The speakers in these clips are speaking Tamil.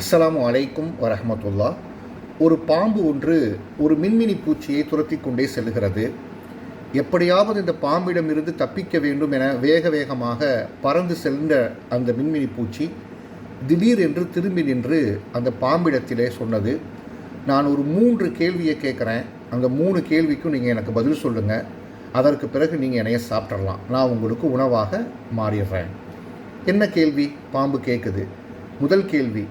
அஸ்ஸலாமு அலைக்கும் வரஹ்மத்துல்லா. ஒரு பாம்பு ஒன்று ஒரு மின்மினி பூச்சியை துரத்தி கொண்டே செல்கிறது. எப்படியாவது இந்த பாம்பிடமிருந்து தப்பிக்க வேண்டும் என வேக வேகமாக பறந்து சென்ற அந்த மின்மினி பூச்சி திடீரென்று திரும்பி நின்று அந்த பாம்பிடத்திலே சொன்னது, நான் ஒரு 3 கேள்வியை கேட்குறேன், அந்த 3 கேள்விக்கும் நீங்கள் எனக்கு பதில் சொல்லுங்கள், அதற்கு பிறகு நீங்கள் என்னைய சாப்பிட்றலாம், நான் உங்களுக்கு உணவாக மாறிடுறேன். என்ன கேள்வி பாம்பு கேட்குது? முதல் கேள்வி,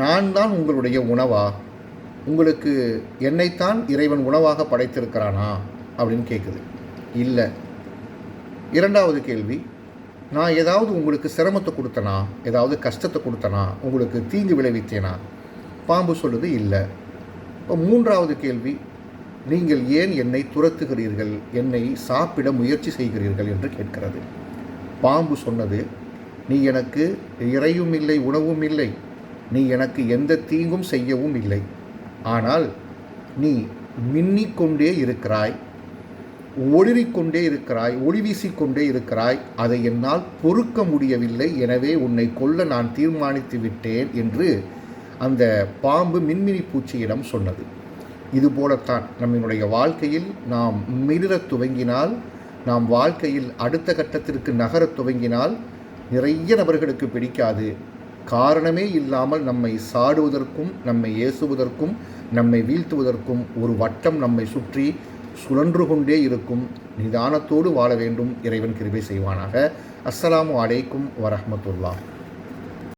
நான் தான் உங்களுடைய உணவா? உங்களுக்கு என்னைத்தான் இறைவன் உணவாக படைத்திருக்கிறானா அப்படின்னு கேட்குது. இல்லை. இரண்டாவது கேள்வி, நான் ஏதாவது உங்களுக்கு சிரமத்தை கொடுத்தனா, ஏதாவது கஷ்டத்தை கொடுத்தனா, உங்களுக்கு தீங்கு விளைவித்தேனா? பாம்பு சொல்லுது இல்லை. இப்போ மூன்றாவது கேள்வி, நீங்கள் ஏன் என்னை துரத்துகிறீர்கள், என்னை சாப்பிட முயற்சி செய்கிறீர்கள் என்று கேட்கிறது. பாம்பு சொன்னது, நீ எனக்கு இறையும் இல்லை, உணவும் இல்லை, நீ எனக்கு எந்த தீங்கும் செய்யவும் இல்லை, ஆனால் நீ மின்னிக்கொண்டே இருக்கிறாய், ஒளிரிக்கொண்டே இருக்கிறாய், ஒளி வீசிக்கொண்டே இருக்கிறாய், அதை என்னால் பொறுக்க முடியவில்லை, எனவே உன்னை கொல்ல நான் தீர்மானித்து விட்டேன் என்று அந்த பாம்பு மின்மினி பூச்சியிடம் சொன்னது. இதுபோலத்தான் நம்மளுடைய வாழ்க்கையில் நாம் மிளிரத் துவங்கினால், நாம் வாழ்க்கையில் அடுத்த கட்டத்திற்கு நகரத் துவங்கினால் நிறைய நபர்களுக்கு பிடிக்காது. காரணமே இல்லாமல் நம்மை சாடுவதற்கும், நம்மை ஏசுவதற்கும், நம்மை வீழ்த்துவதற்கும் ஒரு வட்டம் நம்மை சுற்றி சுழன்று கொண்டே இருக்கும். நிதானத்தோடு வாழ வேண்டும். இறைவன் கிருபை செய்வானாக. அஸ்ஸலாமு அலைக்கும் வரஹ்மத்துல்லாஹ்.